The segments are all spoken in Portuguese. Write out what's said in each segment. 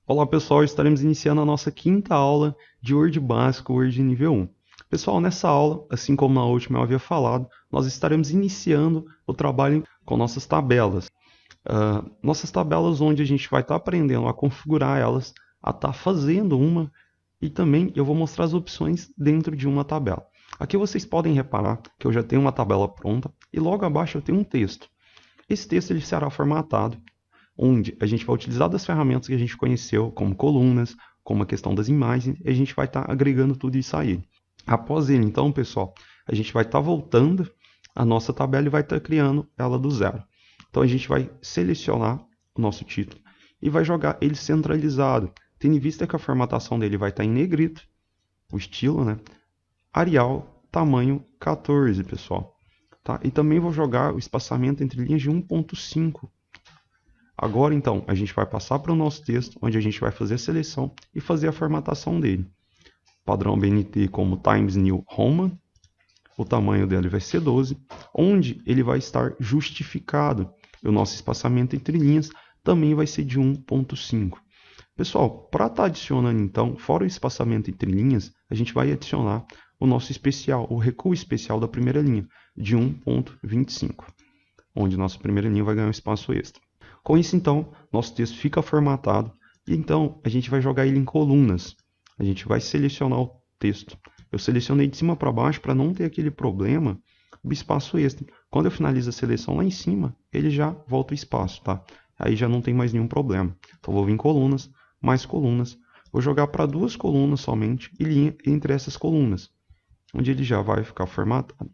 Olá pessoal, estaremos iniciando a nossa quinta aula de Word básico, Word nível 1. Pessoal, nessa aula, assim como na última eu havia falado, nós estaremos iniciando o trabalho com nossas tabelas. Nossas tabelas onde a gente vai estar aprendendo a configurar elas, a estar fazendo uma, e também eu vou mostrar as opções dentro de uma tabela. Aqui vocês podem reparar que eu já tenho uma tabela pronta e logo abaixo eu tenho um texto. Esse texto ele será formatado onde a gente vai utilizar das ferramentas que a gente conheceu, como colunas, como a questão das imagens, e a gente vai estar agregando tudo isso aí. Após ele, então, pessoal, a gente vai estar voltando a nossa tabela e vai estar criando ela do zero. Então, a gente vai selecionar o nosso título e vai jogar ele centralizado, tendo em vista que a formatação dele vai estar em negrito, o estilo, né? Arial, tamanho 14, pessoal. Tá? E também vou jogar o espaçamento entre linhas de 1.5. Agora, então, a gente vai passar para o nosso texto, onde a gente vai fazer a seleção e fazer a formatação dele. Padrão BNT como Times New Roman. O tamanho dele vai ser 12, onde ele vai estar justificado. O nosso espaçamento entre linhas também vai ser de 1.5. Pessoal, para estar adicionando, então, fora o espaçamento entre linhas, a gente vai adicionar o nosso especial, o recuo especial da primeira linha, de 1.25, onde nossa primeira linha vai ganhar um espaço extra. Com isso, então, nosso texto fica formatado e então a gente vai jogar ele em colunas. A gente vai selecionar o texto. Eu selecionei de cima para baixo para não ter aquele problema do espaço extra. Quando eu finalizo a seleção lá em cima, ele já volta o espaço, tá? Aí já não tem mais nenhum problema. Então vou vir em colunas, mais colunas. Vou jogar para duas colunas somente e linha entre essas colunas, onde ele já vai ficar formatado.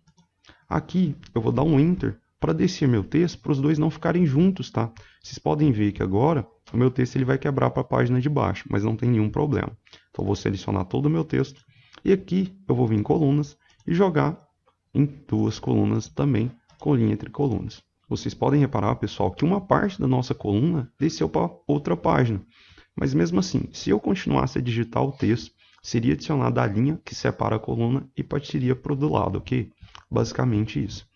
Aqui eu vou dar um Enter para descer meu texto, para os dois não ficarem juntos, tá? Vocês podem ver que agora o meu texto ele vai quebrar para a página de baixo, mas não tem nenhum problema. Então eu vou selecionar todo o meu texto e aqui eu vou vir em colunas e jogar em duas colunas também, com linha entre colunas. Vocês podem reparar, pessoal, que uma parte da nossa coluna desceu para outra página. Mas mesmo assim, se eu continuasse a digitar o texto, seria adicionada a linha que separa a coluna e partiria para o do lado, ok? Basicamente isso.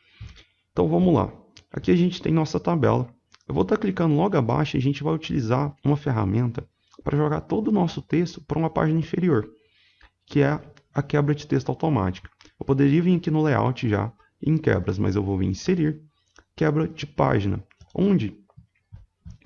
Então vamos lá. Aqui a gente tem nossa tabela. Eu vou estar clicando logo abaixo e a gente vai utilizar uma ferramenta para jogar todo o nosso texto para uma página inferior, que é a quebra de texto automática. Eu poderia vir aqui no layout já em quebras, mas eu vou vir em inserir quebra de página, onde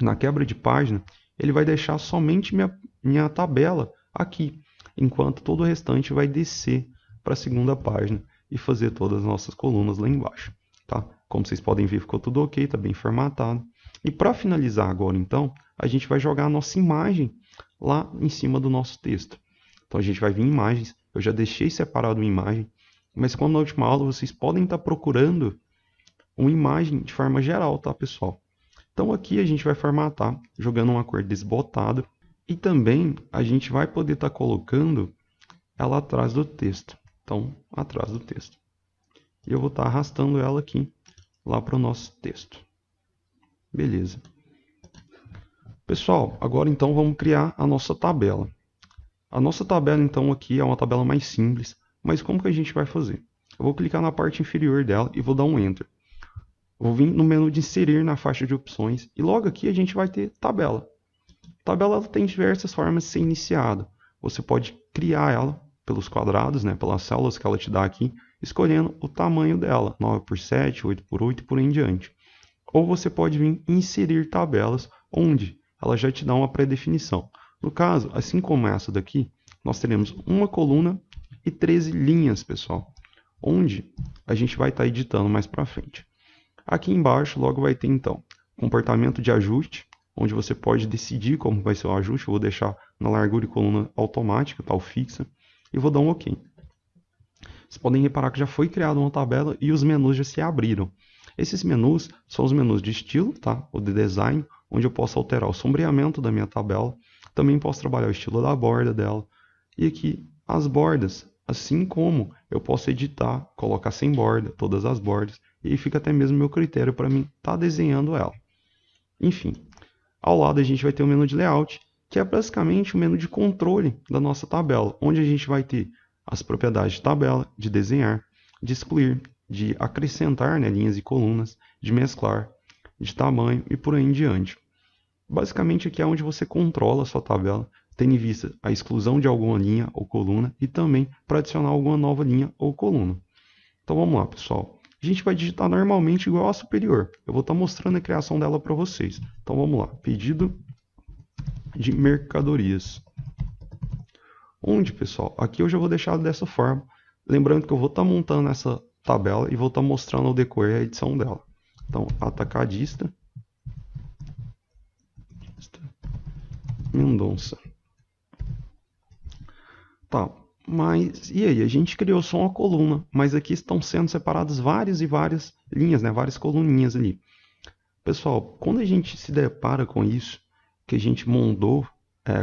na quebra de página ele vai deixar somente minha tabela aqui, enquanto todo o restante vai descer para a segunda página e fazer todas as nossas colunas lá embaixo. Tá? Como vocês podem ver, ficou tudo ok, está bem formatado. E para finalizar agora, então, a gente vai jogar a nossa imagem lá em cima do nosso texto. Então a gente vai vir em imagens, eu já deixei separado uma imagem, mas como na última aula vocês podem estar procurando uma imagem de forma geral, tá, pessoal? Então aqui a gente vai formatar, jogando uma cor desbotada, e também a gente vai poder estar colocando ela atrás do texto. Então, atrás do texto. E eu vou estar arrastando ela aqui, lá para o nosso texto. Beleza. Pessoal, agora então vamos criar a nossa tabela. A nossa tabela então aqui é uma tabela mais simples, mas como que a gente vai fazer? Eu vou clicar na parte inferior dela e vou dar um Enter. Vou vir no menu de inserir na faixa de opções e logo aqui a gente vai ter tabela. Tabela ela tem diversas formas de ser iniciada. Você pode criar ela pelos quadrados, né, pelas células que ela te dá aqui, escolhendo o tamanho dela, 9x7, 8x8 e por aí em diante. Ou você pode vir inserir tabelas, onde ela já te dá uma pré-definição. No caso, assim como essa daqui, nós teremos uma coluna e 13 linhas, pessoal, onde a gente vai estar editando mais para frente. Aqui embaixo logo vai ter então comportamento de ajuste, onde você pode decidir como vai ser o ajuste. Eu vou deixar na largura e coluna automática, tal fixa, e vou dar um OK. Vocês podem reparar que já foi criada uma tabela e os menus já se abriram. Esses menus são os menus de estilo, tá? O de design, onde eu posso alterar o sombreamento da minha tabela. Também posso trabalhar o estilo da borda dela. E aqui as bordas, assim como eu posso editar, colocar sem borda, todas as bordas. E aí fica até mesmo meu critério para mim estar desenhando ela. Enfim, ao lado a gente vai ter o menu de layout, que é basicamente o menu de controle da nossa tabela, onde a gente vai ter as propriedades de tabela, de desenhar, de excluir, de acrescentar, né, linhas e colunas, de mesclar, de tamanho e por aí em diante. Basicamente aqui é onde você controla a sua tabela, tendo em vista a exclusão de alguma linha ou coluna e também para adicionar alguma nova linha ou coluna. Então vamos lá, pessoal. A gente vai digitar normalmente igual a superior. Eu vou estar mostrando a criação dela para vocês. Então vamos lá. Pedido de mercadorias. Onde, pessoal? Aqui eu já vou deixar dessa forma. Lembrando que eu vou estar montando essa tabela e vou estar mostrando ao decorrer a edição dela. Então, atacadista Mendonça. Tá, mas e aí? A gente criou só uma coluna, mas aqui estão sendo separadas várias e várias linhas, né? Várias coluninhas ali. Pessoal, quando a gente se depara com isso, que a gente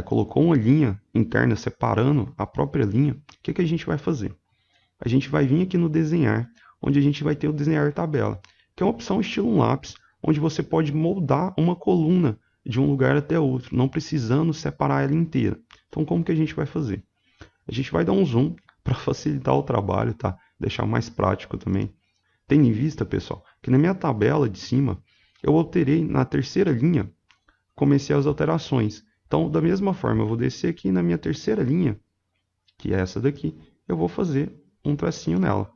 colocou uma linha interna separando a própria linha, o que a gente vai fazer? A gente vai vir aqui no desenhar, onde a gente vai ter o desenhar tabela, que é uma opção estilo um lápis, onde você pode moldar uma coluna de um lugar até outro, não precisando separar ela inteira. Então, como que a gente vai fazer? A gente vai dar um zoom para facilitar o trabalho, tá? Deixar mais prático também. Tendo em vista, pessoal, que na minha tabela de cima, eu alterei na terceira linha, comecei as alterações. Então, da mesma forma, eu vou descer aqui na minha terceira linha, que é essa daqui, eu vou fazer um tracinho nela.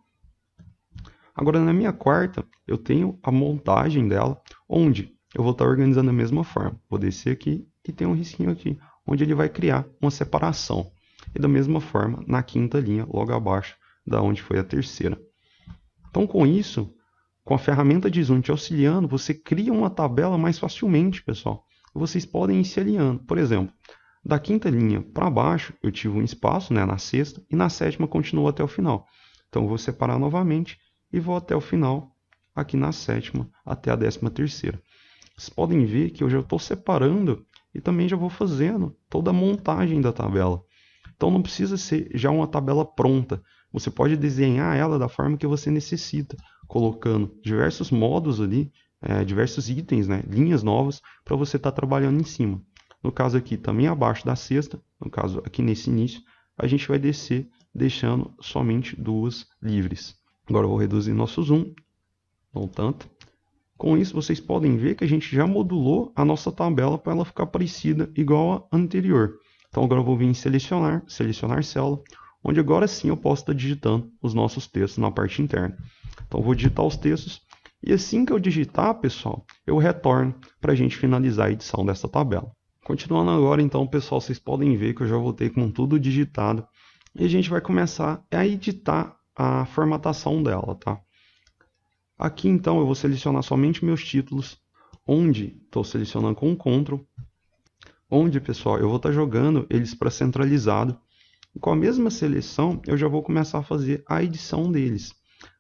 Agora, na minha quarta, eu tenho a montagem dela, onde eu vou estar organizando da mesma forma. Vou descer aqui e tem um risquinho aqui, onde ele vai criar uma separação. E da mesma forma, na quinta linha, logo abaixo da onde foi a terceira. Então, com isso, com a ferramenta de zoom te auxiliando, você cria uma tabela mais facilmente, pessoal. Vocês podem ir se alinhando. Por exemplo, da quinta linha para baixo, eu tive um espaço, né, na sexta, e na sétima continuou até o final. Então, eu vou separar novamente e vou até o final, aqui na sétima, até a 13ª. Vocês podem ver que eu já estou separando e também já vou fazendo toda a montagem da tabela. Então, não precisa ser já uma tabela pronta. Você pode desenhar ela da forma que você necessita, colocando diversos modos ali, diversos itens, né, linhas novas, para você estar trabalhando em cima. No caso aqui, também abaixo da sexta, no caso aqui nesse início, a gente vai descer, deixando somente duas livres. Agora eu vou reduzir nosso zoom, não tanto. Com isso, vocês podem ver que a gente já modulou a nossa tabela para ela ficar parecida igual à anterior. Então agora eu vou vir em selecionar célula, onde agora sim eu posso estar digitando os nossos textos na parte interna. Então eu vou digitar os textos e assim que eu digitar, pessoal, eu retorno para a gente finalizar a edição dessa tabela. Continuando agora, então, pessoal, vocês podem ver que eu já voltei com tudo digitado e a gente vai começar a editar a formatação dela, tá? Aqui, então, eu vou selecionar somente meus títulos, onde estou selecionando com o Ctrl, onde, pessoal, eu vou estar jogando eles para centralizado. E com a mesma seleção, eu já vou começar a fazer a edição deles.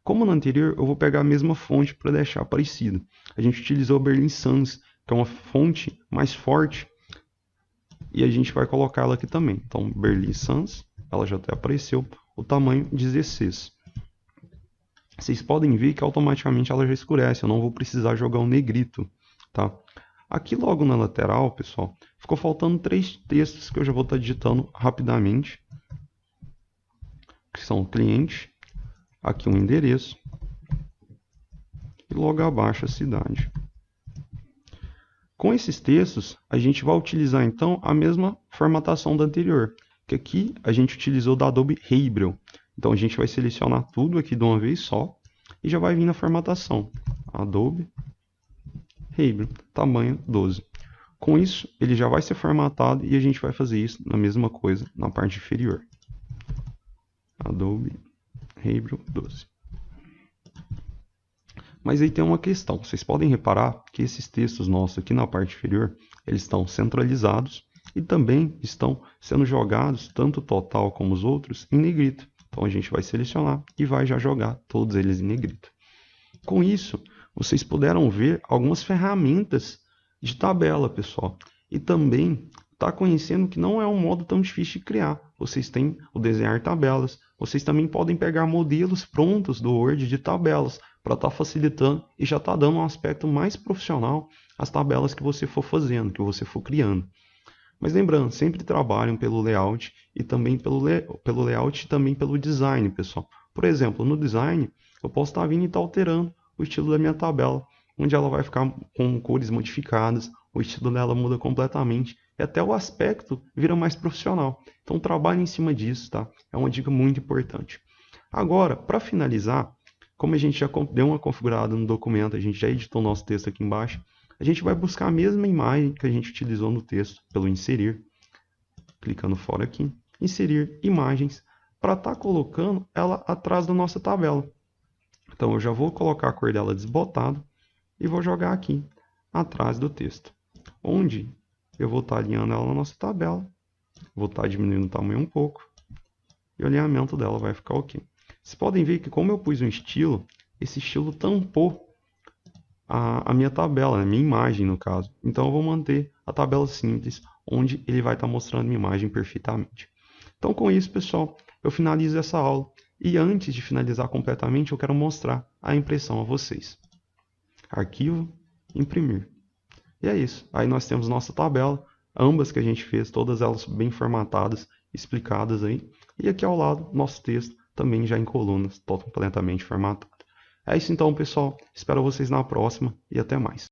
Como no anterior, eu vou pegar a mesma fonte para deixar parecido. A gente utilizou o Berlin Sans, que é uma fonte mais forte, e a gente vai colocar ela aqui também. Então, Berlin Sans, ela já até apareceu, o tamanho 16. Vocês podem ver que automaticamente ela já escurece, eu não vou precisar jogar um negrito, tá? Aqui logo na lateral, pessoal, ficou faltando 3 textos que eu já vou estar digitando rapidamente, que são o cliente, aqui um endereço, e logo abaixo a cidade. Com esses textos, a gente vai utilizar então a mesma formatação da anterior, que aqui a gente utilizou da Adobe Hybrid. Então a gente vai selecionar tudo aqui de uma vez só e já vai vir na formatação. Adobe Hybrid, tamanho 12. Com isso, ele já vai ser formatado e a gente vai fazer isso na mesma coisa na parte inferior. Adobe Hybrid 12. Mas aí tem uma questão. Vocês podem reparar que esses textos nossos aqui na parte inferior, eles estão centralizados e também estão sendo jogados, tanto o total como os outros, em negrito. Então a gente vai selecionar e vai já jogar todos eles em negrito. Com isso, vocês puderam ver algumas ferramentas de tabela, pessoal. E também está conhecendo que não é um modo tão difícil de criar. Vocês têm o desenhar tabelas. Vocês também podem pegar modelos prontos do Word de tabelas para estar facilitando e já está dando um aspecto mais profissional às tabelas que você for fazendo, que você for criando. Mas lembrando, sempre trabalham pelo layout e também pelo layout e também pelo design, pessoal. Por exemplo, no design, eu posso estar vindo e estar alterando o estilo da minha tabela, onde ela vai ficar com cores modificadas, o estilo dela muda completamente e até o aspecto vira mais profissional. Então trabalhe em cima disso, tá? É uma dica muito importante. Agora, para finalizar, como a gente já deu uma configurada no documento, a gente já editou o nosso texto aqui embaixo, a gente vai buscar a mesma imagem que a gente utilizou no texto pelo inserir, clicando fora aqui, inserir imagens, para estar colocando ela atrás da nossa tabela. Então eu já vou colocar a cor dela desbotada e vou jogar aqui atrás do texto, onde eu vou estar alinhando ela na nossa tabela, vou estar diminuindo o tamanho um pouco e o alinhamento dela vai ficar ok. Vocês podem ver que como eu pus um estilo, esse estilo tampou a minha tabela, a minha imagem no caso. Então eu vou manter a tabela simples, onde ele vai estar mostrando minha imagem perfeitamente. Então com isso, pessoal, eu finalizo essa aula. E antes de finalizar completamente, eu quero mostrar a impressão a vocês. Arquivo, imprimir. E é isso. Aí nós temos nossa tabela, ambas que a gente fez, todas elas bem formatadas, explicadas aí. E aqui ao lado, nosso texto, também já em colunas, completamente formatado. É isso então, pessoal. Espero vocês na próxima e até mais.